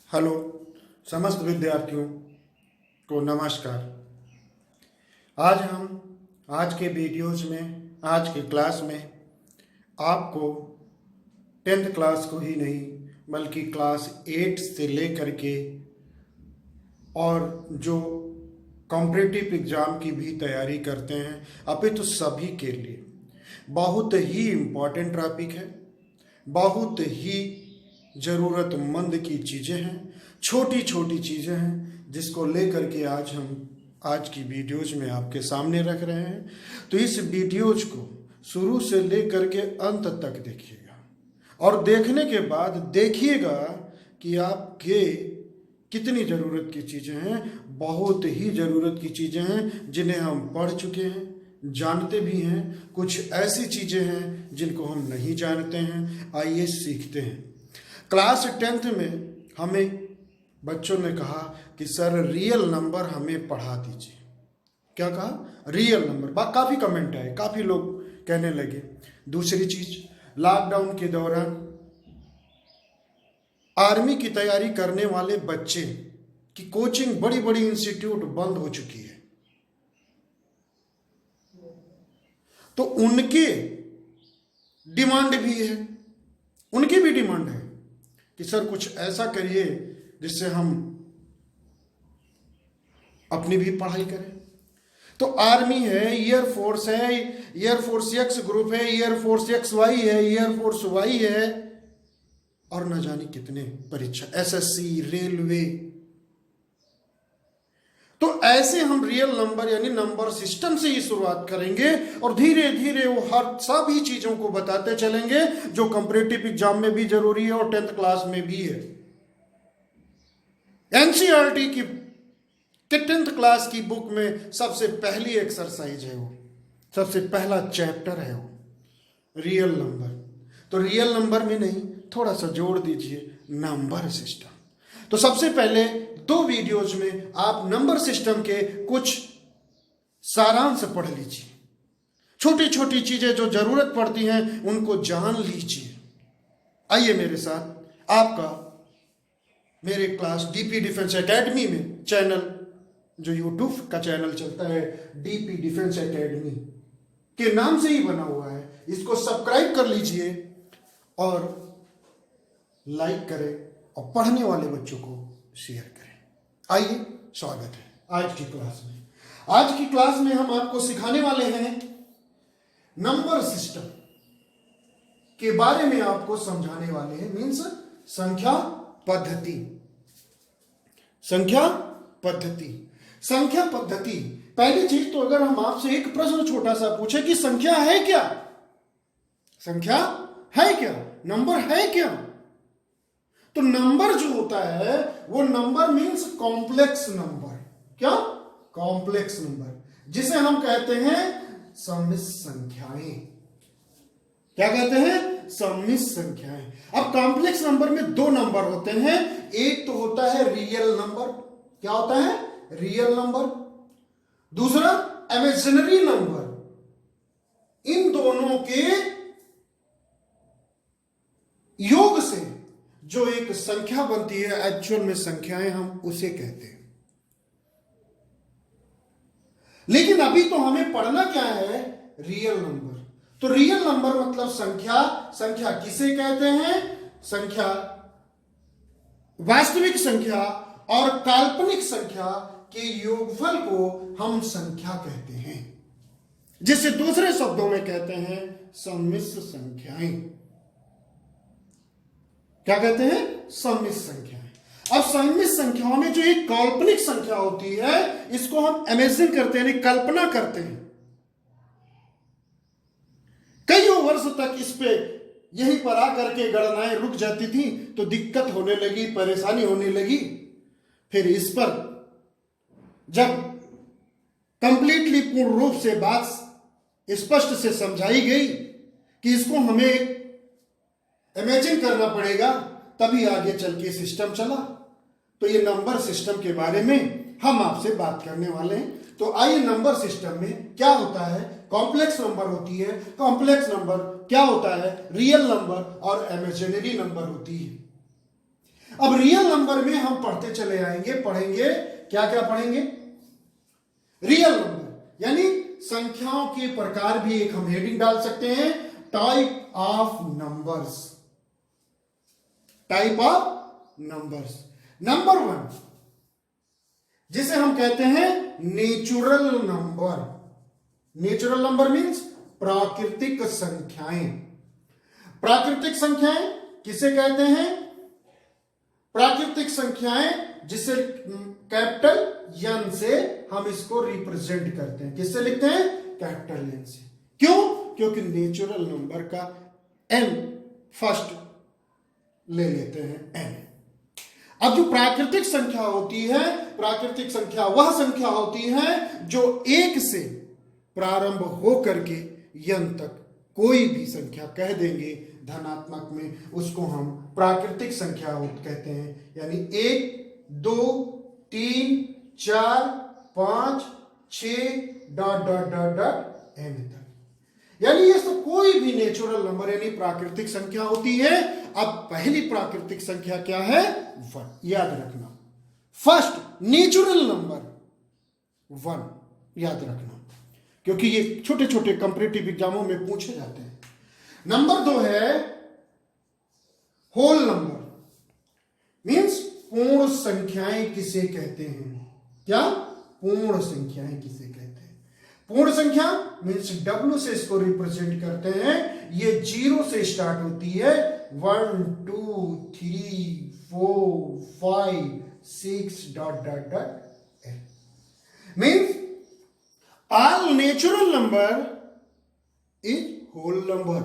Hello समस्त विद्यार्थियों को नमस्कार। आज के वीडियोज में, आज के क्लास में आपको 10th क्लास को ही नहीं बल्कि क्लास 8 से लेकर के और जो कॉम्पिटिटिव एग्ज़ाम की भी तैयारी करते हैं अभी तो सभी के लिए बहुत ही इम्पोर्टेंट टॉपिक है। बहुत ही ज़रूरतमंद की चीज़ें हैं, छोटी छोटी चीज़ें हैं जिसको लेकर के आज की वीडियोज में आपके सामने रख रहे हैं। तो इस वीडियोज को शुरू से लेकर के अंत तक देखिएगा और देखने के बाद देखिएगा कि आपके कितनी ज़रूरत की चीज़ें हैं। बहुत ही ज़रूरत की चीज़ें हैं जिन्हें हम पढ़ चुके हैं, जानते भी हैं। कुछ ऐसी चीज़ें हैं जिनको हम नहीं जानते हैं, आइए सीखते हैं। क्लास 10th में हमें बच्चों ने कहा कि सर रियल नंबर हमें पढ़ा दीजिए। क्या कहा? Real number. काफ़ी कमेंट आए, काफ़ी लोग कहने लगे। दूसरी चीज़, लॉकडाउन के दौरान आर्मी की तैयारी करने वाले बच्चे की कोचिंग बड़ी बड़ी इंस्टीट्यूट बंद हो चुकी है, तो उनकी डिमांड भी है, उनकी भी डिमांड है कि सर कुछ ऐसा करिए जिससे हम अपनी भी पढ़ाई करें। तो आर्मी है, एयरफोर्स है, एयरफोर्स एक्स ग्रुप है, एयरफोर्स एक्स वाई है, एयरफोर्स वाई है और न जाने कितने परीक्षा, एसएससी, रेलवे। तो ऐसे हम रियल नंबर यानी नंबर सिस्टम से ही शुरुआत करेंगे और धीरे धीरे वो हर सभी चीजों को बताते चलेंगे जो कॉम्पिटिटिव एग्जाम में भी जरूरी है और 10th क्लास में भी है। एनसीईआरटी की 10th क्लास की बुक में सबसे पहली एक्सरसाइज है, वो सबसे पहला चैप्टर है वो रियल नंबर। तो रियल नंबर में नहीं, थोड़ा सा जोड़ दीजिए नंबर सिस्टम। तो सबसे पहले 2 वीडियोज में आप नंबर सिस्टम के कुछ सारांश पढ़ लीजिए। छोटी छोटी चीजें जो जरूरत पड़ती हैं उनको जान लीजिए। आइए मेरे साथ, आपका मेरे क्लास डीपी डिफेंस एकेडमी में चैनल, जो यूट्यूब का चैनल चलता है डीपी डिफेंस एकेडमी के नाम से ही बना हुआ है, इसको सब्सक्राइब कर लीजिए और लाइक करें और पढ़ने वाले बच्चों को शेयर करें। आइए, स्वागत है आज की क्लास में। आज की क्लास में हम आपको सिखाने वाले हैं नंबर सिस्टम के बारे में, आपको समझाने वाले हैं। मीन्स संख्या पद्धति। संख्या पद्धति, संख्या पद्धति। पहली चीज तो अगर हम आपसे एक प्रश्न छोटा सा पूछे कि संख्या है क्या, संख्या है क्या, नंबर है क्या, तो नंबर जो होता है वो नंबर मीन्स कॉम्प्लेक्स नंबर। क्या? कॉम्प्लेक्स नंबर, जिसे हम कहते हैं सम्मिश्र संख्याएं। क्या कहते हैं? सम्मिश्र संख्याएं। अब कॉम्प्लेक्स नंबर में 2 नंबर होते हैं। एक तो होता है रियल नंबर। क्या होता है? Real number. दूसरा इमेजिनरी नंबर। इन दोनों के योग से जो एक संख्या बनती है, एक्चुअल में संख्याएं, हम उसे कहते हैं। लेकिन अभी तो हमें पढ़ना क्या है? Real number. तो रियल नंबर मतलब संख्या। संख्या किसे कहते हैं? संख्या, वास्तविक संख्या और काल्पनिक संख्या के योगफल को हम संख्या कहते हैं, जिसे दूसरे शब्दों में कहते हैं सम्मिश्र संख्याएं। क्या कहते हैं? सम्मिश्र संख्याएं। अब सम्मिश्र संख्याओं में जो एक काल्पनिक संख्या होती है, इसको हम इमेजिन करते हैं, कल्पना करते हैं। कई वर्ष तक इस पे यहीं पर आकर के गणनाएं रुक जाती थी, तो दिक्कत होने लगी, परेशानी होने लगी। फिर इस पर जब कंप्लीटली पूर्ण रूप से बात स्पष्ट से समझाई गई कि इसको हमें इमेजिन करना पड़ेगा, तभी आगे चल के सिस्टम चला। तो ये नंबर सिस्टम के बारे में हम आपसे बात करने वाले हैं। तो आइए, नंबर सिस्टम में क्या होता है? कॉम्प्लेक्स नंबर होती है। कॉम्प्लेक्स नंबर क्या होता है? रियल नंबर और इमेजिनरी नंबर होती है। अब रियल नंबर में हम पढ़ते चले आएंगे, पढ़ेंगे क्या क्या पढ़ेंगे? रियल नंबर यानी संख्याओं के प्रकार भी एक हम हेडिंग डाल सकते हैं, type of numbers. Type of numbers. Number 1 जिसे हम कहते हैं natural number. Natural number means प्राकृतिक संख्याएं। प्राकृतिक संख्याएं किसे कहते हैं? प्राकृतिक संख्याएं जिसे कैपिटल एन से हम इसको रिप्रेजेंट करते हैं। किससे लिखते हैं? कैपिटल एन से। क्यों? क्योंकि नेचुरल नंबर का एन फर्स्ट ले लेते हैं, एन। अब जो प्राकृतिक संख्या होती है, प्राकृतिक संख्या वह संख्या होती है जो एक से प्रारंभ हो करके एन तक कोई भी संख्या कह देंगे धनात्मक में, उसको हम प्राकृतिक संख्या कहते हैं। यानी 1 2 3 4 5 6 dot dot dot dot n तक। यानी ये सब कोई भी नेचुरल नंबर यानी प्राकृतिक संख्या होती है। अब पहली प्राकृतिक संख्या क्या है? 1। याद रखना, फर्स्ट नेचुरल नंबर 1 याद रखना, क्योंकि ये छोटे छोटे कंपैरेटिव एग्जामों में पूछे जाते हैं। नंबर 2 है होल नंबर मीन्स पूर्ण संख्याएं किसे कहते हैं? क्या? पूर्ण संख्याएं किसे कहते हैं? पूर्ण संख्या मीन्स W से इसको रिप्रेजेंट करते हैं। ये 0 से स्टार्ट होती है, 1 2 3 4 5 6 dot dot dot means all natural number is whole number,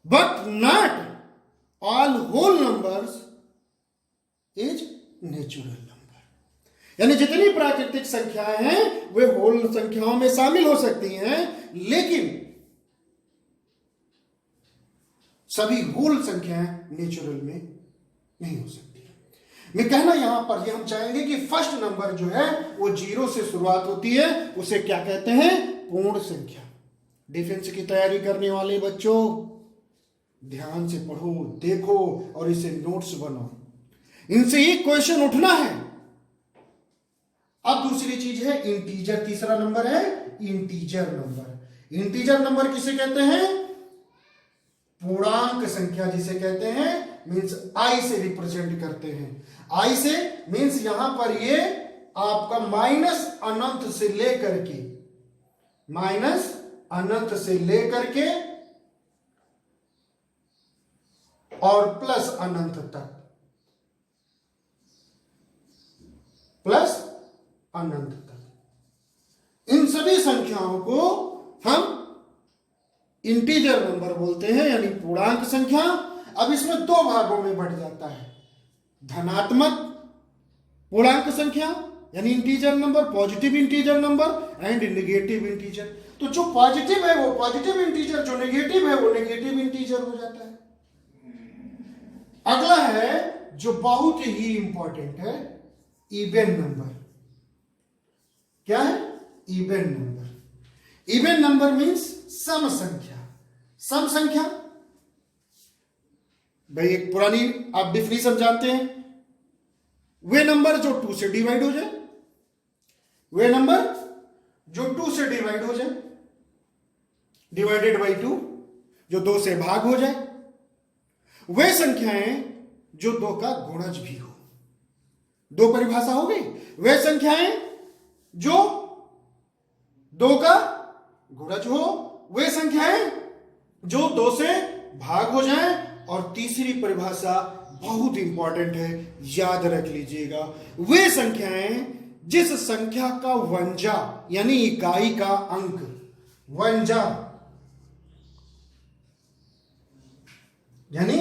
but not all whole numbers is natural number। यानी जितनी प्राकृतिक संख्याएं हैं वे होल संख्याओं में शामिल हो सकती हैं, लेकिन सभी होल संख्याएं नेचुरल में नहीं हो सकती। मैं कहना यहां पर ये हम चाहेंगे कि फर्स्ट नंबर जो है वो 0 से शुरुआत होती है, उसे क्या कहते हैं? पूर्ण संख्या। डिफेंस की तैयारी करने वाले बच्चों ध्यान से पढ़ो, देखो और इसे नोट्स बनाओ, इनसे एक क्वेश्चन उठना है। अब दूसरी चीज है इंटीजर। तीसरा नंबर है इंटीजर नंबर। इंटीजर नंबर किसे कहते हैं? पूर्णांक संख्या जिसे कहते हैं, मीन्स आई से रिप्रेजेंट करते हैं। आई से मीन्स यहां पर ये आपका माइनस अनंत से लेकर के, माइनस अनंत से लेकर के और प्लस अनंत तक, प्लस अनंत तक, इन सभी संख्याओं को हम इंटीजर नंबर बोलते हैं, यानी पूर्णांक संख्या। अब इसमें 2 भागों में बढ़ जाता है, धनात्मक पूर्णांक संख्या यानी integer number, positive integer number and negative integer. तो जो पॉजिटिव है वो पॉजिटिव इंटीजर, जो नेगेटिव है वो नेगेटिव इंटीजर हो जाता है। अगला है जो बहुत ही इंपॉर्टेंट है, इवन नंबर। क्या है? Even number. Even number means सम संख्या। सम संख्या भाई एक पुरानी आप डिफिनेशन जानते हैं, वे नंबर जो 2 से डिवाइड हो जाए, वे नंबर जो 2 से डिवाइड हो जाए, डिवाइडेड बाई 2 जो 2 से भाग हो जाए, वे संख्याएं जो 2 का गुणज भी हो। 2 परिभाषा हो गई। वे संख्याएं जो 2 का गुणज हो, वे संख्याएं जो 2 से भाग हो जाएं, और तीसरी परिभाषा बहुत इंपॉर्टेंट है, याद रख लीजिएगा, वे संख्याएं जिस संख्या का वंजा यानी इकाई का अंक, वंजा यानी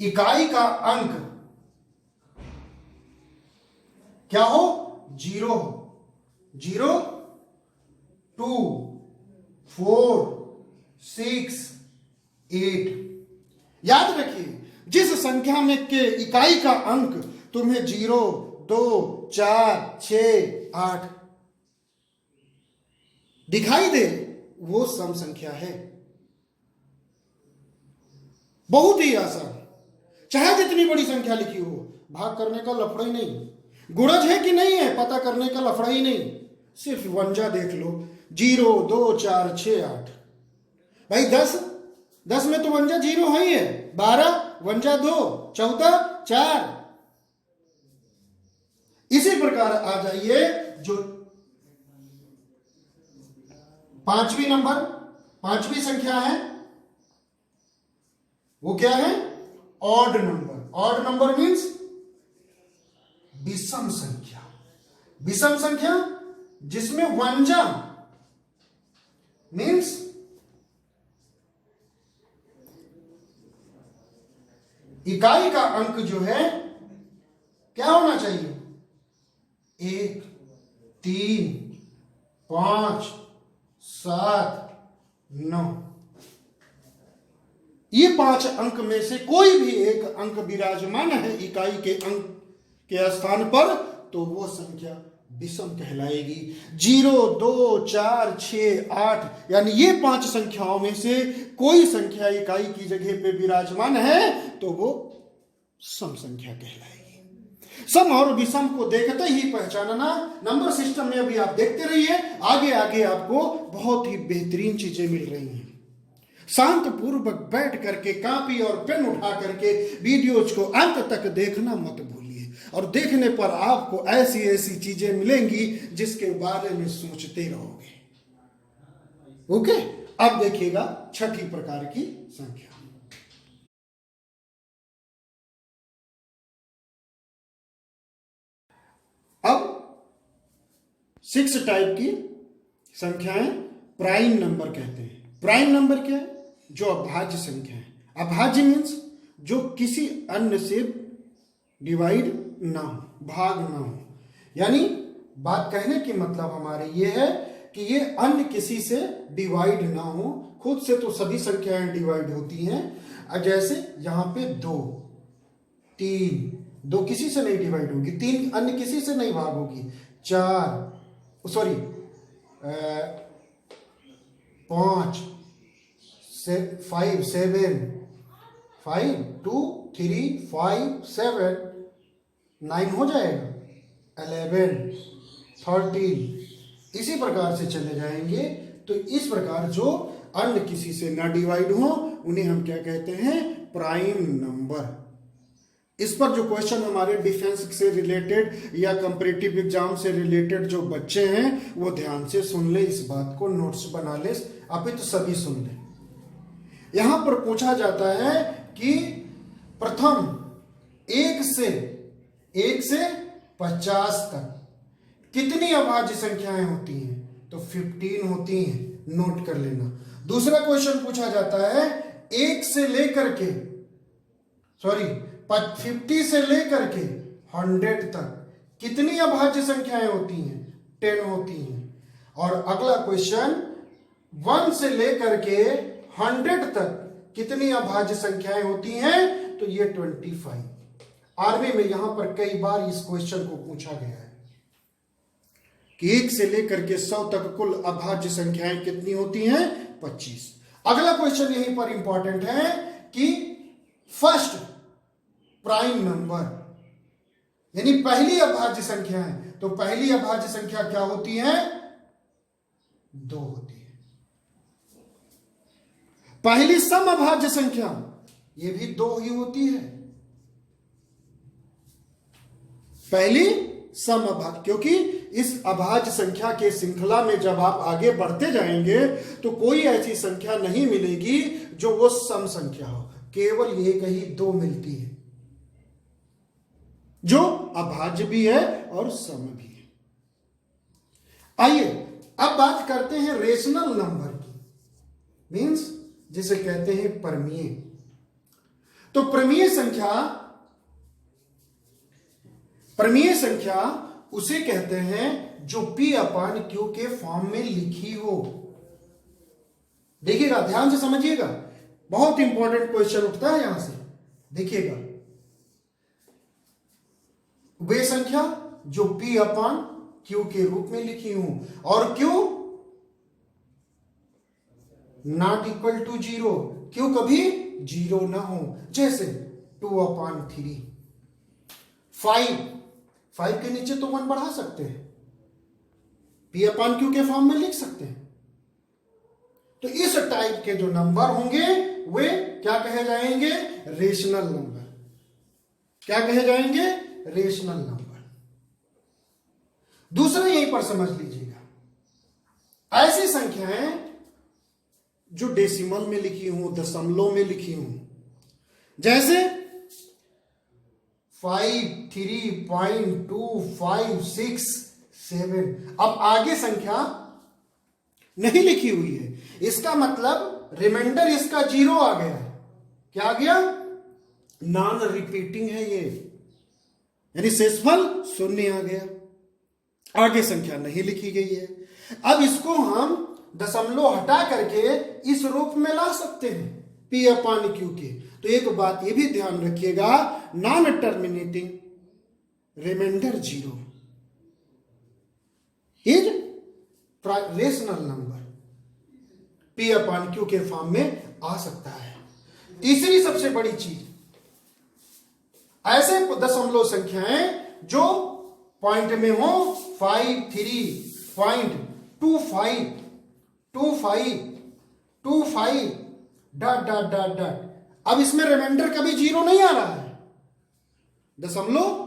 इकाई का अंक क्या हो? 0 हो। 0 2 4 6 8। याद रखिए, जिस संख्या में के इकाई का अंक तुम्हें 0 2 4 6 8 दिखाई दे, वो सम संख्या है। बहुत ही आसान, चाहे जितनी बड़ी संख्या लिखी हो, भाग करने का लफड़ा ही नहीं, गुणज है कि नहीं है पता करने का लफड़ा ही नहीं, सिर्फ वंजा देख लो, 0 2 4 6 8। भाई 10 में तो वंजा 0 है ही है, 12 वंजा 2, 14 4। इसी प्रकार आ जाइए जो पांचवी संख्या है, वो क्या है? Odd number. Odd number means विषम संख्या। विषम संख्या जिसमें वंजा मीन्स इकाई का अंक जो है क्या होना चाहिए? 1 3 5 7 9। ये 5 अंक में से कोई भी एक अंक विराजमान है इकाई के अंक के स्थान पर, तो वो संख्या विषम कहलाएगी। 0 2 4 6 8 यानी ये 5 संख्याओं में से कोई संख्या इकाई की जगह पे विराजमान है तो वो सम संख्या कहलाएगी। सम और विषम को देखते ही पहचानना। नंबर सिस्टम में अभी आप देखते रहिए, आगे आगे आपको बहुत ही बेहतरीन चीजें मिल रही हैं। शांत पूर्वक बैठ करके कॉपी और पेन उठा करके वीडियोज को अंत तक देखना मत भूलिए, और देखने पर आपको ऐसी ऐसी चीजें मिलेंगी जिसके बारे में सोचते रहोगे। ओके, अब देखिएगा छठी प्रकार की संख्या। अब 6 टाइप की संख्याएं प्राइम नंबर कहते हैं। प्राइम नंबर क्या है? जो अभाज्य संख्या है। अभाज्य मीन्स जो किसी अन्य से डिवाइड ना हो, भाग ना हो। यानी बात कहने की मतलब हमारे ये है कि ये अन्य किसी से डिवाइड ना हो। खुद से तो सभी संख्याएं डिवाइड होती हैं, जैसे यहां पे 2 3, 2 किसी से नहीं डिवाइड होगी, 3 अन्य किसी से नहीं भाग होगी, 4 सॉरी 5 5 7 5 2 3 5 7 9 हो जाएगा, 11 13 इसी प्रकार से चले जाएंगे। तो इस प्रकार जो अन्य किसी से ना डिवाइड हो उन्हें हम क्या कहते हैं? Prime number. इस पर जो क्वेश्चन हमारे डिफेंस से रिलेटेड या कंपैरेटिव एग्जाम से रिलेटेड जो बच्चे हैं वो ध्यान से सुन ले, इस बात को नोट्स बना ले, अभी तो सभी सुन ले। यहां पर पूछा जाता है कि प्रथम 1 से 50 तक कितनी अभाज्य संख्याएं होती हैं? तो 15 होती हैं, नोट कर लेना। दूसरा क्वेश्चन पूछा जाता है 1 से लेकर के 50 से लेकर के 100 तक कितनी अभाज्य संख्याएं होती हैं? 10 होती हैं। और अगला क्वेश्चन 1 से लेकर के 100 तक कितनी अभाज्य संख्याएं होती हैं? तो ये 25। आर्मी में यहां पर कई बार इस क्वेश्चन को पूछा गया है कि 1 से लेकर के 100 तक कुल अभाज्य संख्याएं कितनी होती हैं? 25। अगला क्वेश्चन यहीं पर इंपॉर्टेंट है कि फर्स्ट प्राइम नंबर यानी पहली अभाज्य संख्या है, तो पहली अभाज्य संख्या क्या होती है? 2 होती है। पहली सम अभाज्य संख्या ये भी 2 ही होती है। पहली सम अभाज्य, क्योंकि इस अभाज्य संख्या के श्रृंखला में जब आप आगे बढ़ते जाएंगे तो कोई ऐसी संख्या नहीं मिलेगी जो वो सम संख्या हो, केवल एक ही 2 मिलती है जो अभाज्य भी है और सम भी है। आइए अब बात करते हैं रेशनल नंबर की, मींस जिसे कहते हैं परमीय। तो परमीय संख्या उसे कहते हैं जो P/Q के फॉर्म में लिखी हो। देखिएगा, ध्यान से समझिएगा, बहुत इंपॉर्टेंट क्वेश्चन उठता है यहां से। देखिएगा, वे संख्या जो P/Q के रूप में लिखी हूं और Q not equal to 0, Q कभी जीरो ना हो। जैसे 2/3, 5 के नीचे तो 1 बढ़ा सकते हैं, P/Q के फॉर्म में लिख सकते हैं। तो इस टाइप के जो नंबर होंगे वे क्या कहे जाएंगे? Rational number. क्या कहे जाएंगे? Rational number. दूसरा यहीं पर समझ लीजिएगा, ऐसी संख्याएं जो डेसिमल में लिखी हूं, दशमलव में लिखी हूं, जैसे 5, 3.256 अब आगे संख्या नहीं लिखी हुई है, इसका मतलब रिमाइंडर इसका 0 आ गया है। क्या आ गया? नॉन रिपीटिंग है ये, यानी शेषफल 0 आ गया। आगे संख्या नहीं लिखी गई है। अब इसको हम दशमलव हटा करके इस रूप में ला सकते हैं P/Q के। तो एक बात ये भी ध्यान रखिएगा, non terminating reminder 0 is rational number P/Q के फॉर्म में आ सकता है। तीसरी सबसे बड़ी चीज, ऐसे दशमलव संख्याएं जो पॉइंट में हो, 5, 3.25 डॉट डॉट डॉट डॉट। अब इसमें रिमाइंडर कभी 0 नहीं आ रहा है, दशमलव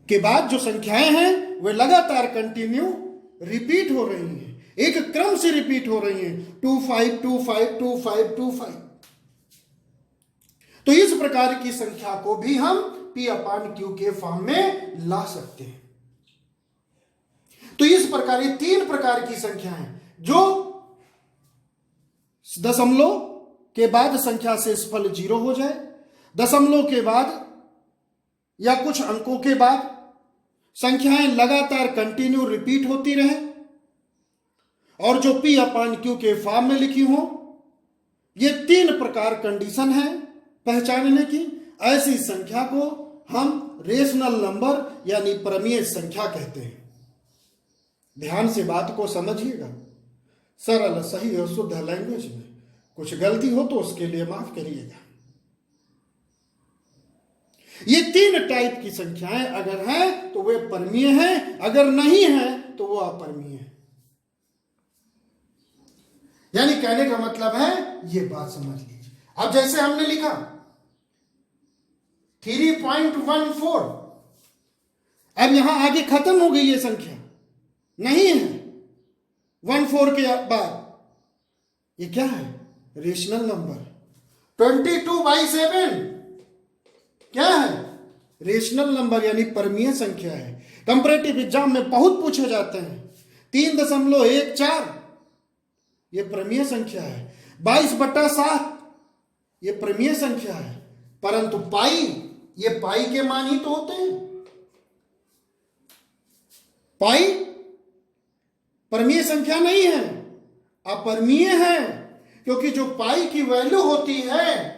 के बाद जो संख्याएं हैं वे लगातार कंटिन्यू रिपीट हो रही हैं, एक क्रम से रिपीट हो रही हैं, 25 25 25 25। तो इस प्रकार की संख्या को भी हम P/Q के फॉर्म में ला सकते हैं। तो इस प्रकार ये 3 प्रकार की संख्याएं जो दशमलव के बाद संख्या से शेषफल 0 हो जाए, दशमलव के बाद या कुछ अंकों के बाद संख्याएं लगातार कंटिन्यू रिपीट होती रहे, और जो P/Q के फॉर्म में लिखी हो। ये 3 प्रकार कंडीशन है पहचानने की। ऐसी संख्या को हम रेशनल नंबर यानी परमीय संख्या कहते हैं। ध्यान से बात को समझिएगा, सरल सही और शुद्ध लैंग्वेज में। कुछ गलती हो तो उसके लिए माफ करिएगा। ये 3 टाइप की संख्याएं अगर हैं तो वे परमीय हैं, अगर नहीं हैं तो वो अपरमीय है। यानी कहने का मतलब है, ये बात समझ लीजिए। अब जैसे हमने लिखा 3.14, अब यहां आगे खत्म हो गई ये संख्या, नहीं है 14 के बाद। ये क्या है? Rational number. 22/7 क्या है? रेशनल नंबर यानी परमीय संख्या है। कंपैरेटिव एग्जाम में बहुत पूछे जाते हैं। 3.14 ये परमीय संख्या है। 22/7 ये परमीय संख्या है। परंतु पाई, ये पाई के मान ही तो होते हैं। पाई परमीय संख्या नहीं है, अपरमीय है, क्योंकि जो पाई की वैल्यू होती है,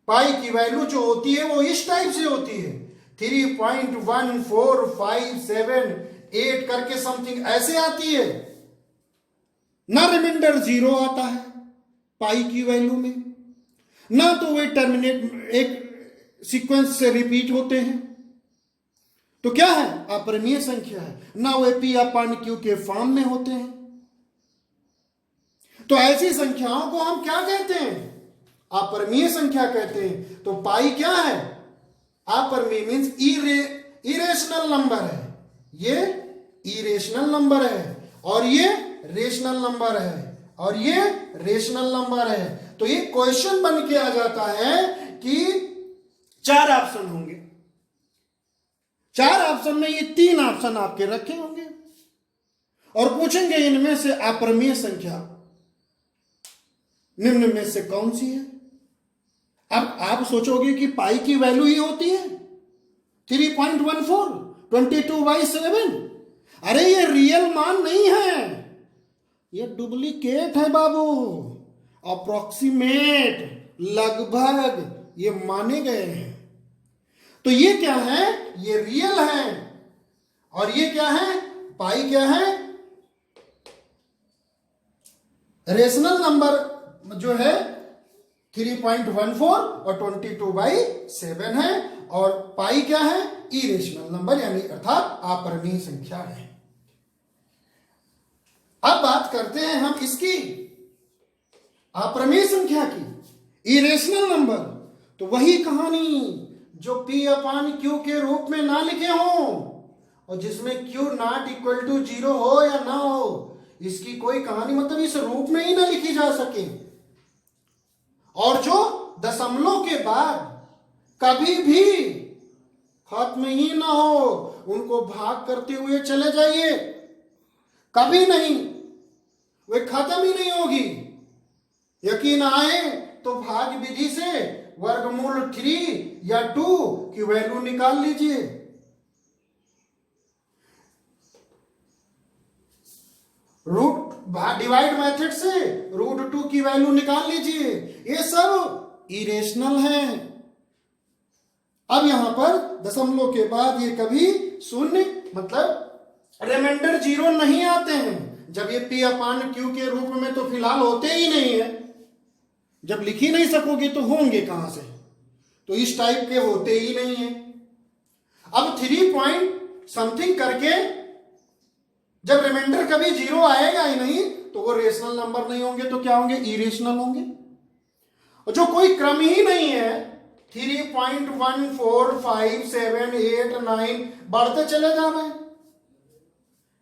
पाई की वैल्यू जो होती है वो इस टाइप से होती है, 3.14578 करके समथिंग ऐसे आती है। ना रिमाइंडर 0 आता है पाई की वैल्यू में, ना तो वे टर्मिनेट एक सीक्वेंस से रिपीट होते हैं। तो क्या है? अपरिमेय संख्या है। ना वे P/Q के फॉर्म में होते हैं। तो ऐसी संख्याओं को हम क्या कहते हैं? अपरिमेय संख्या कहते हैं। तो पाई क्या है? अपरिमेय मीन्स इरेशनल नंबर है। ये इरेशनल नंबर है और ये रेशनल नंबर है और ये रेशनल नंबर है। तो ये क्वेश्चन बन के आ जाता है कि 4 ऑप्शन होंगे, 4 ऑप्शन में ये 3 ऑप्शन आपके रखे होंगे और पूछेंगे इनमें से अपरिमेय संख्या निम्न में से कौन सी है। अब आप सोचोगे कि पाई की वैल्यू ही होती है 3.14 22/7। अरे ये रियल मान नहीं है, ये डुप्लीकेट है बाबू, अप्रोक्सीमेट, लगभग ये माने गए हैं। तो ये क्या है? ये रियल है। और ये क्या है? पाई क्या है? रेशनल नंबर जो है 3.14 और 22/7 है, और पाई क्या है? इरेशनल नंबर यानी अर्थात अपरिमेय संख्या है। अब बात करते हैं हम इसकी अपरिमेय संख्या की, इरेशनल नंबर। तो वही कहानी जो P/Q के रूप में ना लिखे हो और जिसमें Q नॉट इक्वल टू 0 हो या ना हो, इसकी कोई कहानी मतलब इस रूप में ही ना लिखी जा सके। और जो दशमलव के बाद कभी भी खत्म ही ना हो, उनको भाग करते हुए चले जाइए, कभी नहीं, वे खत्म ही नहीं होगी। यकीन आए तो भाग विधि से वर्गमूल 3 या 2 की वैल्यू निकाल लीजिए। डिवाइड मेथड से √2 की वैल्यू निकाल लीजिए। ये सब इरेशनल है। अब यहां पर दशमलव के बाद ये कभी शून्य मतलब रिमाइंडर 0 नहीं आते हैं। जब ये P/Q के रूप में तो फिलहाल होते ही नहीं है, जब लिख ही नहीं सकोगे तो होंगे कहां से? तो इस टाइप के होते ही नहीं है। अब 3 पॉइंट समथिंग करके जब रिमाइंडर कभी 0 आएगा ही नहीं तो वो रेशनल नंबर नहीं होंगे, तो क्या होंगे? इरेशनल होंगे। और जो कोई क्रम ही नहीं है, 3.1 4 5 7 8 9 बढ़ते चले जा रहे हैं,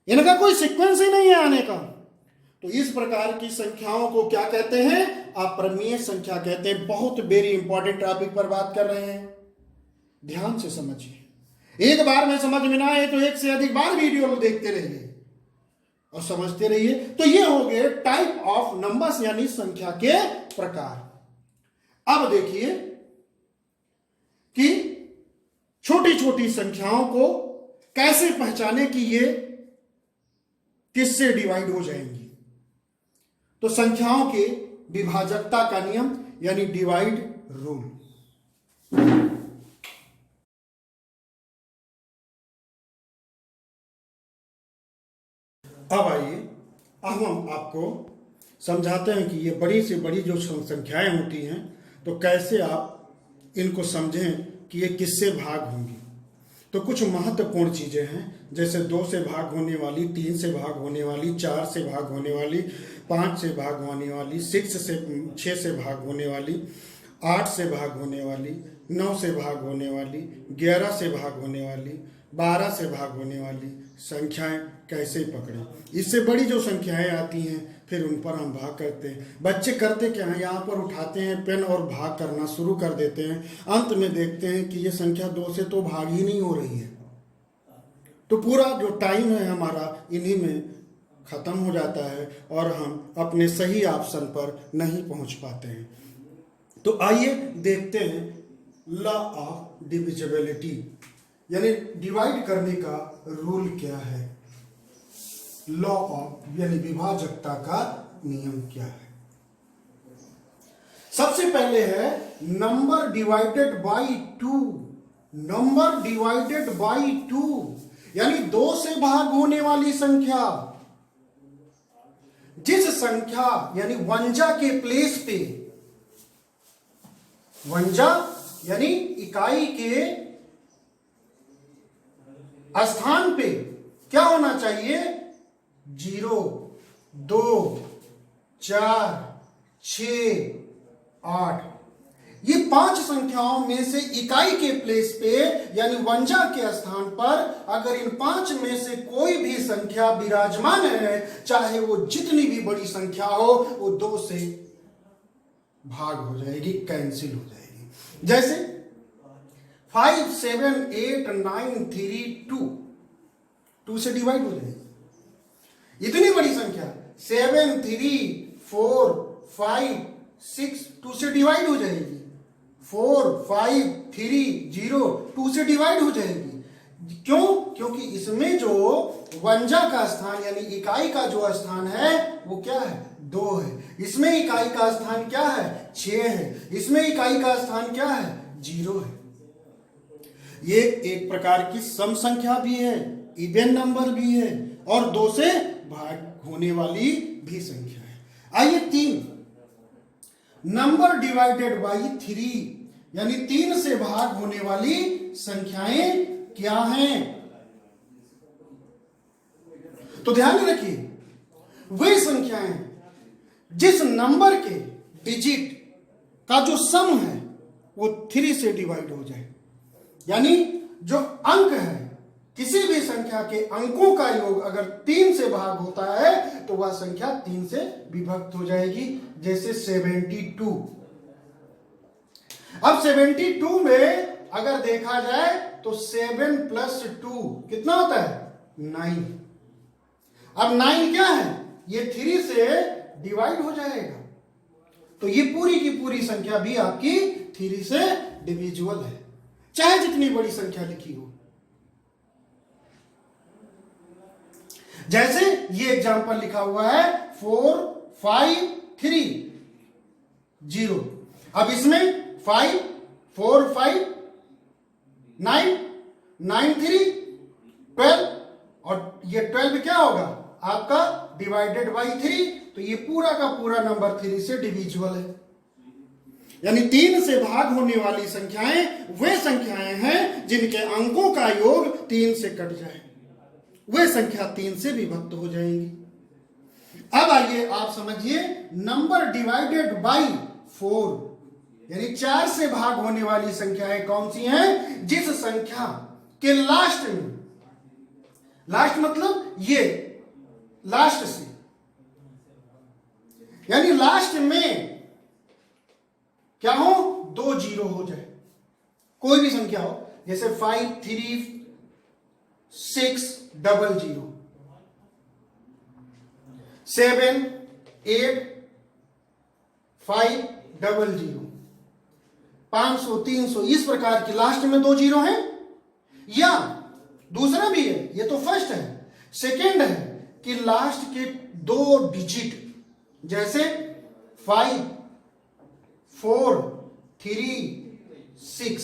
इनका कोई सीक्वेंस ही नहीं है आने का। तो इस प्रकार की संख्याओं को क्या कहते हैं? अपरिमेय संख्या कहते हैं। बहुत वेरी इंपॉर्टेंट टॉपिक पर बात कर रहे हैं, ध्यान से समझिए। एक बार में समझ में ना आए तो एक से अधिक बार वीडियो देखते रहिए और समझते रहिए। तो ये हो गए टाइप ऑफ नंबर्स यानी संख्या के प्रकार। अब देखिए कि छोटी छोटी संख्याओं को कैसे पहचाने कि ये किससे डिवाइड हो जाएंगी। तो संख्याओं के विभाजकता का नियम यानी डिवाइड रूल। अब आइए, अब हम आपको समझाते हैं कि ये बड़ी से बड़ी जो संख्याएं होती हैं तो कैसे आप इनको समझें कि ये किससे भाग होंगी। तो कुछ महत्वपूर्ण चीज़ें हैं, जैसे 2 से भाग होने वाली, 3 से भाग होने वाली, 4 से भाग होने वाली, 5 से भाग होने वाली, 6 से भाग होने वाली, 8 से भाग होने वाली, 9 से भाग होने वाली, 11 से भाग होने वाली, 12 से भाग होने वाली संख्याएं कैसे पकड़ें। इससे बड़ी जो संख्याएं आती हैं फिर उन पर हम भाग करते हैं। बच्चे करते क्या हैं, यहाँ पर उठाते हैं पेन और भाग करना शुरू कर देते हैं। अंत में देखते हैं कि ये संख्या 2 से तो भाग ही नहीं हो रही है, तो पूरा जो टाइम है हमारा इन्हीं में ख़त्म हो जाता है और हम अपने सही ऑप्शन पर नहीं पहुँच पाते हैं। तो आइए देखते हैं लॉ ऑफ डिविजिबिलिटी यानी डिवाइड करने का रूल क्या है। लॉ ऑफ यानी विभाजकता का नियम क्या है। सबसे पहले है number divided by 2। Number divided by 2 यानी 2 से भाग होने वाली संख्या। जिस संख्या यानी वंजा के प्लेस पे, वंजा यानी इकाई के स्थान पे क्या होना चाहिए? 0 2 4 6 8 ये 5 संख्याओं में से इकाई के प्लेस पे यानी वंजा के स्थान पर अगर इन 5 में से कोई भी संख्या विराजमान है, चाहे वो जितनी भी बड़ी संख्या हो, वो 2 से भाग हो जाएगी, कैंसिल हो जाएगी। जैसे 5 7 8 9 3 2 से डिवाइड हो जाएगी। इतनी बड़ी संख्या 7 3 4 5 6 2 से डिवाइड हो जाएगी। 4 5 3 0 2 से डिवाइड हो जाएगी। क्यों? क्योंकि इसमें जो वंजा का स्थान यानी इकाई का जो स्थान है वो क्या है? 2 है। इसमें इकाई का स्थान क्या है? 6 है। इसमें इकाई का स्थान क्या है? 0 है। ये एक प्रकार की सम संख्या भी है, इवन नंबर भी है और 2 से भाग होने वाली भी संख्या है। आइए 3 नंबर डिवाइडेड बाई 3, यानी 3 से भाग होने वाली संख्याएं क्या हैं? तो ध्यान में रखिए, वे संख्याएं जिस नंबर के डिजिट का जो सम है वो 3 से डिवाइड हो जाए, यानी जो अंक है, किसी भी संख्या के अंकों का योग अगर 3 से भाग होता है तो वह संख्या 3 से विभक्त हो जाएगी। जैसे 72। अब 72 में अगर देखा जाए तो 7 + 2 कितना होता है? 9। अब 9 क्या है? ये 3 से डिवाइड हो जाएगा, तो ये पूरी की पूरी संख्या भी आपकी 3 से डिविजिबल है, चाहे जितनी बड़ी संख्या लिखी हो। जैसे ये एग्जांपल लिखा हुआ है 4 5 3 0। अब इसमें 5 4 5 9 9 3 12, और ये 12 क्या होगा आपका? डिवाइडेड बाई 3, तो ये पूरा का पूरा नंबर 3 से डिविजिबल है। यानी 3 से भाग होने वाली संख्याएं वे संख्याएं हैं जिनके अंकों का योग 3 से कट जाए, वे संख्या 3 से विभक्त हो जाएंगी। अब आइए आप समझिए, नंबर डिवाइडेड बाई 4, यानी 4 से भाग होने वाली संख्याएं कौन सी हैं? जिस संख्या के लास्ट में, लास्ट मतलब ये लास्ट से, यानी लास्ट में क्या हो? 2 जीरो हो जाए, कोई भी संख्या हो, जैसे 5 3 6 00, 7 8 5 00, 500 300, इस प्रकार की लास्ट में 2 जीरो हैं। या दूसरा भी है, ये तो फर्स्ट है। सेकेंड है कि लास्ट के 2 डिजिट, जैसे 5 4 3 6।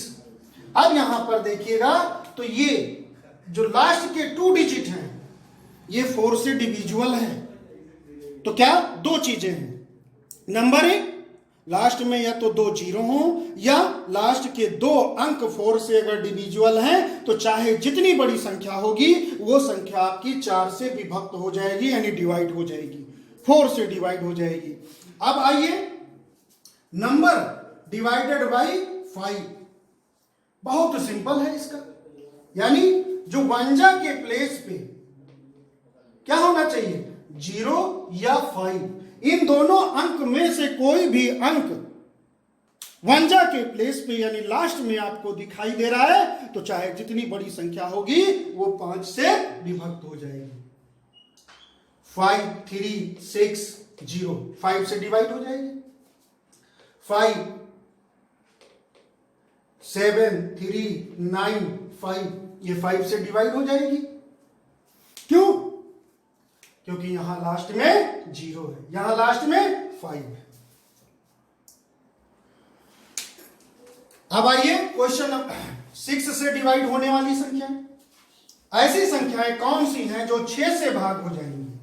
अब यहां पर देखिएगा तो ये जो लास्ट के 2 डिजिट हैं ये 4 से डिविजिबल है। तो क्या 2 चीजें हैं, नंबर 1 लास्ट में या तो 2 जीरो हो, या लास्ट के 2 अंक 4 से अगर डिविजिबल हैं तो चाहे जितनी बड़ी संख्या होगी वो संख्या आपकी 4 से विभक्त हो जाएगी, यानी डिवाइड हो जाएगी, 4 से डिवाइड हो जाएगी। अब आइए नंबर डिवाइडेड बाई 5, बहुत सिंपल है इसका, यानी जो वंजा के प्लेस पे क्या होना चाहिए? 0 या 5, इन दोनों अंक में से कोई भी अंक वंजा के प्लेस पे यानी लास्ट में आपको दिखाई दे रहा है तो चाहे जितनी बड़ी संख्या होगी वो 5 से विभक्त हो जाएगी। 5 3 6 0, 5 से डिवाइड हो जाएगी। 5 7 3 9 5, ये 5 से डिवाइड हो जाएगी। क्यों? क्योंकि यहां लास्ट में 0 है, यहां लास्ट में 5 है। अब आइए क्वेश्चन 6 से डिवाइड होने वाली संख्या, ऐसी संख्याएं कौन सी हैं जो 6 से भाग हो जाएंगी?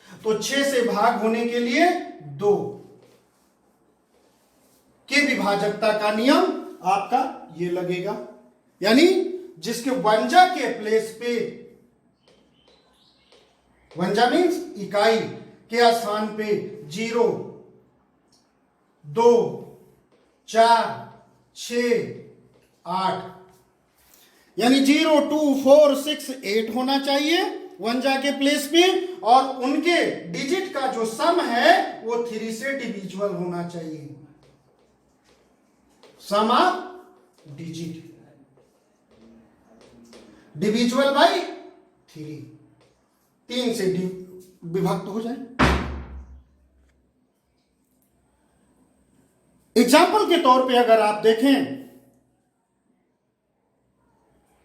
तो 6 से भाग होने के लिए 2 के विभाजकता का नियम आपका ये लगेगा, यानी जिसके वंजा के प्लेस पे, वंजा मीन्स इकाई के स्थान पे 0 2 4 6 8, यानी 0 2 4 6 8 होना चाहिए वंजा के प्लेस पे, और उनके डिजिट का जो सम है वो 3 से डिविजिबल होना चाहिए। सम ऑफ डिजिट डिविजिबल बाई 3 से विभक्त हो जाए। एग्जाम्पल के तौर पे अगर आप देखें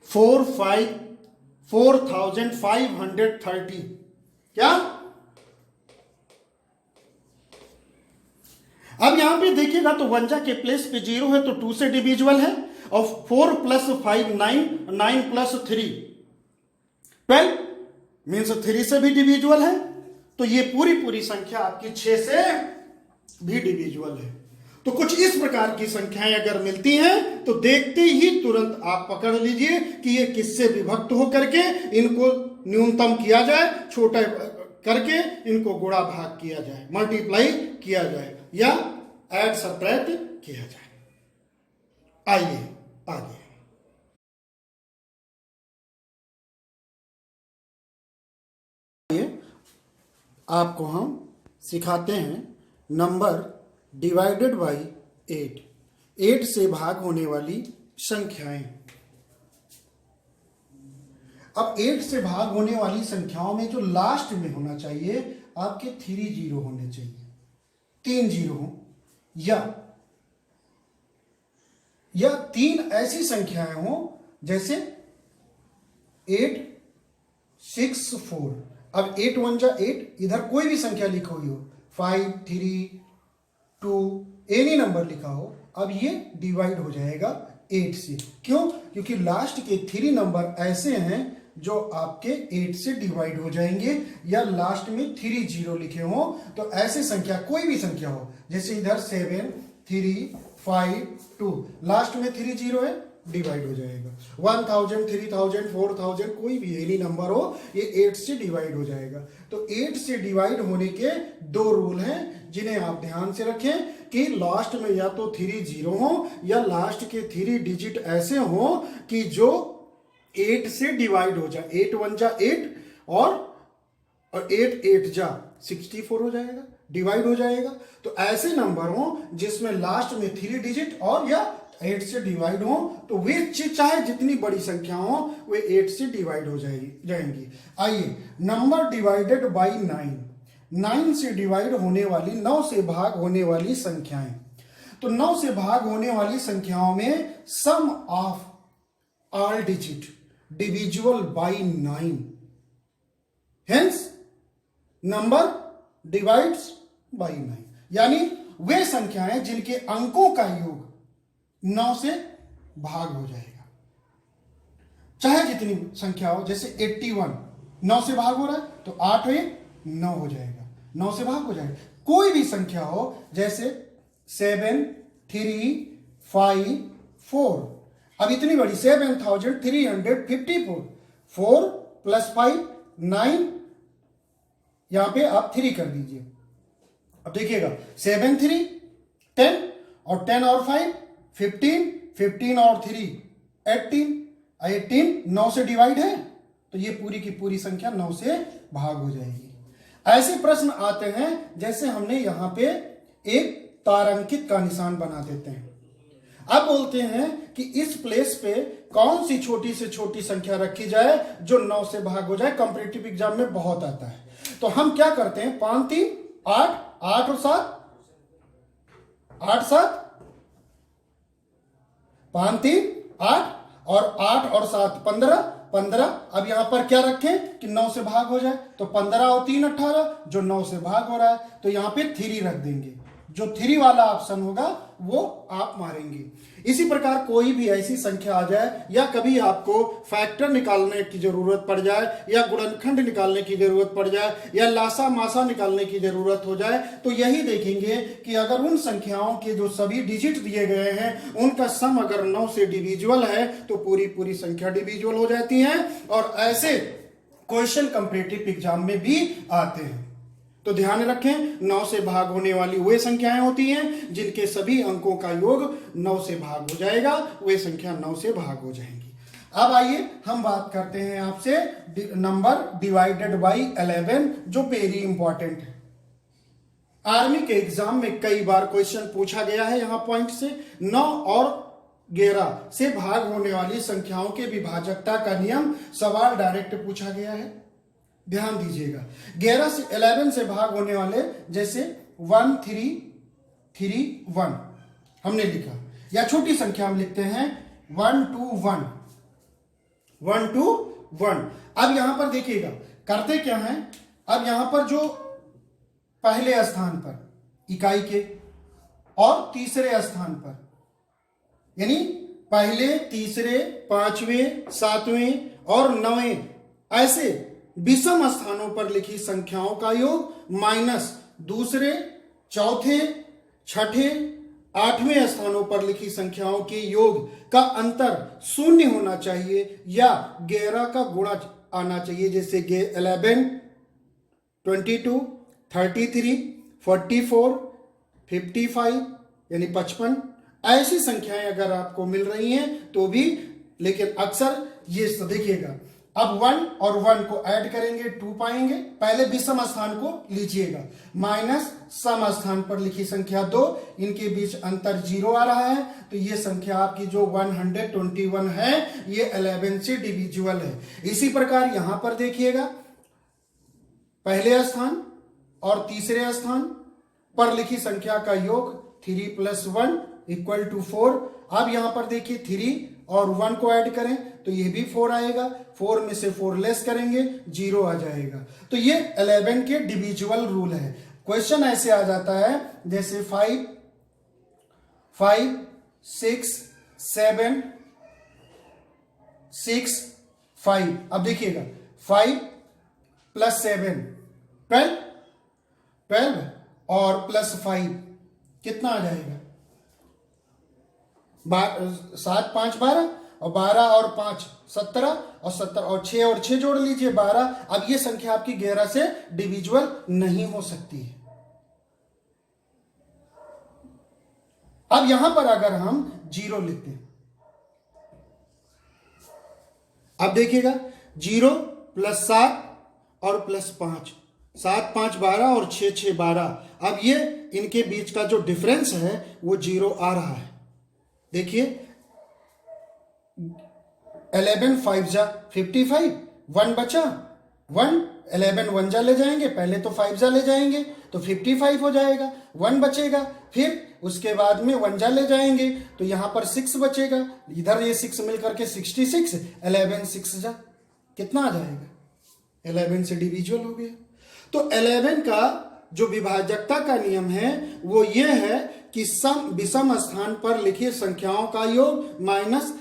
4530, क्या? अब यहां पे देखिएगा तो वंजा के प्लेस पे 0 है तो 2 से डिविजिबल है, और 4 + 5 9, 9 + 3 12 मीन्स 3 से भी डिविजिबल है। तो ये पूरी संख्या आपकी 6 से भी डिविजिबल है। तो कुछ इस प्रकार की संख्याएं अगर मिलती हैं तो देखते ही तुरंत आप पकड़ लीजिए कि ये किससे विभक्त होकर के इनको न्यूनतम किया जाए, छोटा करके इनको गुणा भाग किया जाए, मल्टीप्लाई किया जाए या ऐड सब्ट्रैक्ट किया जाए। आइए आगे। आपको हम सिखाते हैं नंबर डिवाइडेड बाई 8, 8 से भाग होने वाली संख्याएं। अब 8 से भाग होने वाली संख्याओं में जो लास्ट में होना चाहिए आपके 3 जीरो होने चाहिए, 3 जीरो हो या 3 ऐसी संख्याएं हो जैसे 8 6 4। अब 8 1 जा 8, इधर कोई भी संख्या लिखी हुई हो, 5 3 2 एनी नंबर लिखा हो, अब ये डिवाइड हो जाएगा 8 से। क्यों? क्योंकि लास्ट के 3 नंबर ऐसे हैं जो आपके 8 से डिवाइड हो जाएंगे, या लास्ट में 3 जीरो लिखे हो तो ऐसे संख्या कोई भी संख्या हो, जैसे इधर 7 3 5 2, लास्ट में 3 जीरो है, डिवाइड हो जाएगा। 1000 3000 4000 कोई भी एनी नंबर हो, ये 8 से डिवाइड हो जाएगा। तो 8 से डिवाइड होने के 2 रूल हैं जिन्हें आप ध्यान से रखें कि लास्ट में या तो 3 जीरो हो या लास्ट के 3 डिजिट ऐसे हो कि जो 8 से डिवाइड हो जाए। 8 1 जा 8 और 8 8 जा 64 हो जाएगा, डिवाइड हो जाएगा। तो ऐसे नंबर हो जिसमें लास्ट में 3 डिजिट और या 8 से डिवाइड हो, तो वे चाहे जितनी बड़ी संख्या हो वे 8 से डिवाइड हो जाएंगी। आइए, नंबर डिवाइडेड बाई 9, 9 से डिवाइड होने वाली, 9 से भाग होने वाली संख्याएं। तो 9 से भाग होने वाली संख्याओं में sum of all digit divisible by 9, hence number divides by 9, यानी वे संख्याएं जिनके अंकों का योग 9 से भाग हो जाएगा, चाहे जितनी संख्या हो। जैसे 81 9 से भाग हो रहा है तो 8 1 9 हो जाएगा, 9 से भाग हो जाएगा। कोई भी संख्या हो जैसे 7 3 5 4, अब इतनी बड़ी 7354, 4 + 5 9, यहां पे आप 3 कर दीजिए। अब देखिएगा 7 3 10 और 10 और 5 15, 15 और 3 18, 18 9 से डिवाइड है तो ये पूरी की पूरी संख्या 9 से भाग हो जाएगी। ऐसे प्रश्न आते हैं जैसे हमने यहां पे एक तारांकित का निशान बना देते हैं। अब बोलते हैं कि इस प्लेस पे कौन सी छोटी से छोटी संख्या रखी जाए जो 9 से भाग हो जाए। कॉम्पिटिटिव एग्जाम में बहुत आता है। तो हम क्या करते हैं, 5 3 8, 8 और 7 8 7, 5 3 8 और 8 और 7 15 15। अब यहां पर क्या रखें कि 9 से भाग हो जाए, तो 15 और 3 18, जो 9 से भाग हो रहा है तो यहां पे 3 रख देंगे। जो 3 वाला ऑप्शन होगा वो आप मारेंगे। इसी प्रकार कोई भी ऐसी संख्या आ जाए या कभी आपको फैक्टर निकालने की जरूरत पड़ जाए या गुणनखंड निकालने की जरूरत पड़ जाए या लासा मासा निकालने की जरूरत हो जाए, तो यही देखेंगे कि अगर उन संख्याओं के जो सभी डिजिट दिए गए हैं उनका सम अगर 9 से डिविजिबल है तो पूरी पूरी संख्या डिविजिबल हो जाती है। और ऐसे क्वेश्चन कॉम्पिटिटिव एग्जाम में भी आते हैं। तो ध्यान रखें, 9 से भाग होने वाली वे संख्याएं होती हैं जिनके सभी अंकों का योग 9 से भाग हो जाएगा, वे संख्या 9 से भाग हो जाएंगी। अब आइए हम बात करते हैं आपसे नंबर डिवाइडेड बाई 11, जो वेरी इंपॉर्टेंट है। आर्मी के एग्जाम में कई बार क्वेश्चन पूछा गया है। यहां पॉइंट से 9 और 11 से भाग होने वाली संख्याओं के विभाजकता का नियम सवाल डायरेक्ट पूछा गया है, ध्यान दीजिएगा। 11 से 11 से भाग होने वाले जैसे 1 3 3 1 हमने लिखा, या छोटी संख्या हम लिखते हैं 1 2 1 1 2 1। अब यहां पर देखिएगा करते क्या है, अब यहां पर जो पहले स्थान पर इकाई के और तीसरे स्थान पर, यानी पहले तीसरे पांचवें सातवें और 9वें, ऐसे विषम स्थानों पर लिखी संख्याओं का योग माइनस दूसरे, चौथे, छठे, आठवें स्थानों पर लिखी संख्याओं के योग का अंतर शून्य होना चाहिए या 11 का गुणा आना चाहिए। जैसे कि 11, 22, 33, 44, 55 यानी 55 ऐसी संख्याएं अगर आपको मिल रही हैं तो भी, लेकिन अक्सर ये देखिएगा, अब 1 और 1 को ऐड करेंगे 2 पाएंगे। पहले विषम स्थान को लीजिएगा, माइनस सम स्थान पर लिखी संख्या 2, इनके बीच अंतर 0 आ रहा है, तो ये संख्या आपकी जो 121 है ये 11 से डिविजिबल है। इसी प्रकार यहां पर देखिएगा, पहले स्थान और तीसरे स्थान पर लिखी संख्या का योग 3 + 1 = 4। अब यहां पर देखिए 3 और 1 को ऐड करें तो ये भी 4 आएगा, 4 में से 4 लेस करेंगे 0 आ जाएगा। तो ये 11 के डिविजिबल रूल है। क्वेश्चन ऐसे आ जाता है जैसे 5, 6, 7, 6, 5। अब देखिएगा 5 + 7 12 और +5 कितना आ जाएगा? 7, 5, 12 और 12 और 5 17 और 17 और 6 और 6 जोड़ लीजिए 12। अब ये संख्या आपकी 11 से डिविजिबल नहीं हो सकती है। अब यहां पर अगर हम 0 लिखते हैं, अब देखिएगा 0 + 7 और +5, 7, 5, 12 और 6, 6, 12। अब ये इनके बीच का जो डिफरेंस है वो 0 आ रहा है। देखिए 11 5 जा 55, 1 बचा, 1 11 1 जा ले जाएंगे, पहले तो 5 जा ले जाएंगे तो 55 हो जाएगा, 1 बचेगा, फिर उसके बाद में 1 जा ले जाएंगे तो यहां पर 6 बचेगा, इधर ये 6 मिलकर के 66, 11 6 जा कितना आ जाएगा? 11 से डिविजिबल हो गया। तो 11 का जो विभाजकता का नियम है वो ये है कि विषम स्थान पर लिखी संख्याओं का योग माइनस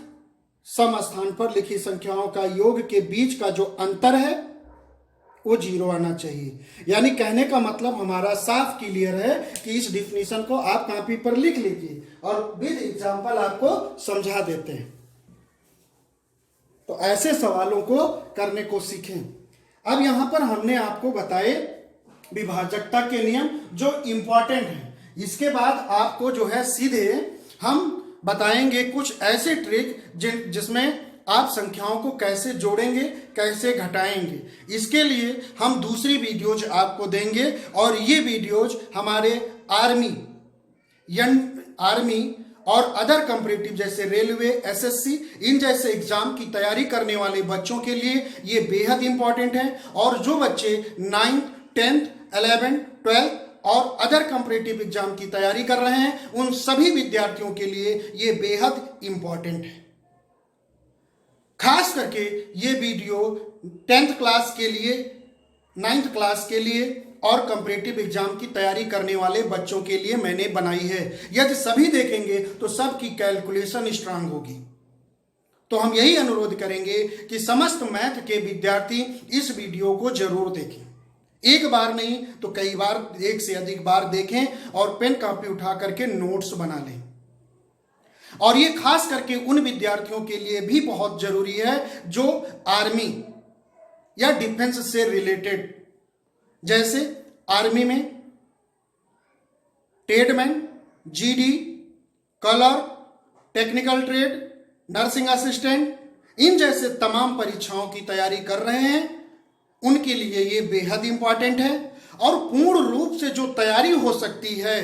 सम स्थान पर लिखी संख्याओं का योग के बीच का जो अंतर है वो 0 आना चाहिए। यानी कहने का मतलब हमारा साफ क्लियर है कि इस डिफिनीशन को आप कॉपी पर लिख लीजिए और विद एग्जांपल आपको समझा देते हैं। तो ऐसे सवालों को करने को सीखें। अब यहां पर हमने आपको बताए विभाजकता के नियम जो इंपॉर्टेंट है। इसके बाद आपको जो है सीधे हम बताएंगे कुछ ऐसे ट्रिक जिसमें आप संख्याओं को कैसे जोड़ेंगे, कैसे घटाएंगे। इसके लिए हम दूसरी वीडियोज आपको देंगे और ये वीडियोज हमारे आर्मी और अदर कॉम्पिटिटिव जैसे रेलवे, एसएससी इन जैसे एग्जाम की तैयारी करने वाले बच्चों के लिए ये बेहद इंपॉर्टेंट है। और जो बच्चे 9th, 10th, 11th, 12th और अदर कॉम्पिटिटिव एग्जाम की तैयारी कर रहे हैं उन सभी विद्यार्थियों के लिए ये बेहद इंपॉर्टेंट है। खास करके ये वीडियो 10th क्लास के लिए, 9th क्लास के लिए और कॉम्पिटिटिव एग्जाम की तैयारी करने वाले बच्चों के लिए मैंने बनाई है। यदि सभी देखेंगे तो सबकी कैलकुलेशन स्ट्रांग होगी। तो हम यही अनुरोध करेंगे कि समस्त मैथ के विद्यार्थी इस वीडियो को जरूर देखें। एक बार नहीं तो कई बार, एक से अधिक बार देखें और पेन कॉपी उठा करके नोट्स बना लें। और ये खास करके उन विद्यार्थियों के लिए भी बहुत जरूरी है जो आर्मी या डिफेंस से रिलेटेड, जैसे आर्मी में tradesman, GD, colour, technical trade, nursing assistant in जैसे तमाम परीक्षाओं की तैयारी कर रहे हैं उनके लिए ये बेहद इंपॉर्टेंट है। और पूर्ण रूप से जो तैयारी हो सकती है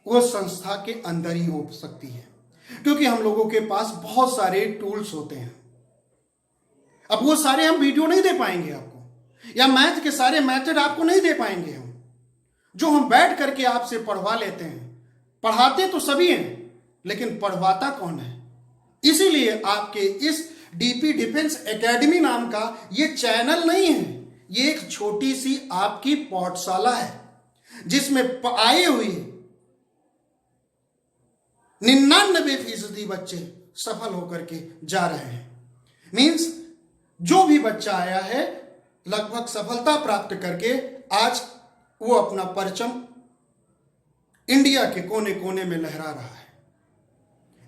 वो संस्था के अंदर ही हो सकती है, क्योंकि हम लोगों के पास बहुत सारे टूल्स होते हैं। अब वो सारे हम वीडियो नहीं दे पाएंगे आपको, या मैथ के सारे मेथड आपको नहीं दे पाएंगे हम, जो हम बैठ करके आपसे पढ़वा लेते हैं। पढ़ाते तो सभी हैं लेकिन पढ़वाता कौन है? इसीलिए आपके इस डीपी डिफेंस एकेडमी नाम का ये चैनल नहीं है, ये एक छोटी सी आपकी पाठशाला है जिसमें आए हुए 99% बच्चे सफल होकर के जा रहे हैं। मीन्स जो भी बच्चा आया है लगभग सफलता प्राप्त करके आज वो अपना परचम इंडिया के कोने कोने में लहरा रहा है।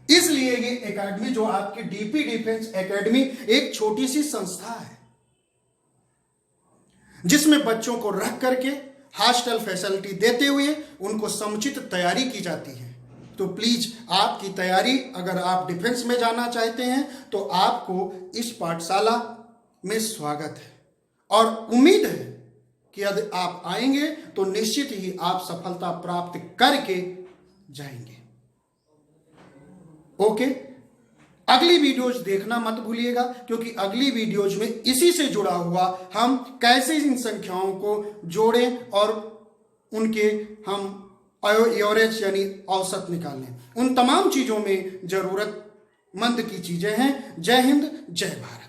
इसलिए ये एकेडमी जो आपकी डीपी डिफेंस एकेडमी एक छोटी सी संस्था है जिसमें बच्चों को रख करके हॉस्टल फैसिलिटी देते हुए उनको समुचित तैयारी की जाती है। तो प्लीज आपकी तैयारी, अगर आप डिफेंस में जाना चाहते हैं तो आपको इस पाठशाला में स्वागत है और उम्मीद है कि यदि आप आएंगे तो निश्चित ही आप सफलता प्राप्त करके जाएंगे। ओके, अगली वीडियोज देखना मत भूलिएगा, क्योंकि अगली वीडियोज में इसी से जुड़ा हुआ हम कैसे इन संख्याओं को जोड़ें और उनके हम एवरेज यानी औसत निकालें, उन तमाम चीजों में जरूरतमंद की चीजें हैं। जय हिंद, जय भारत।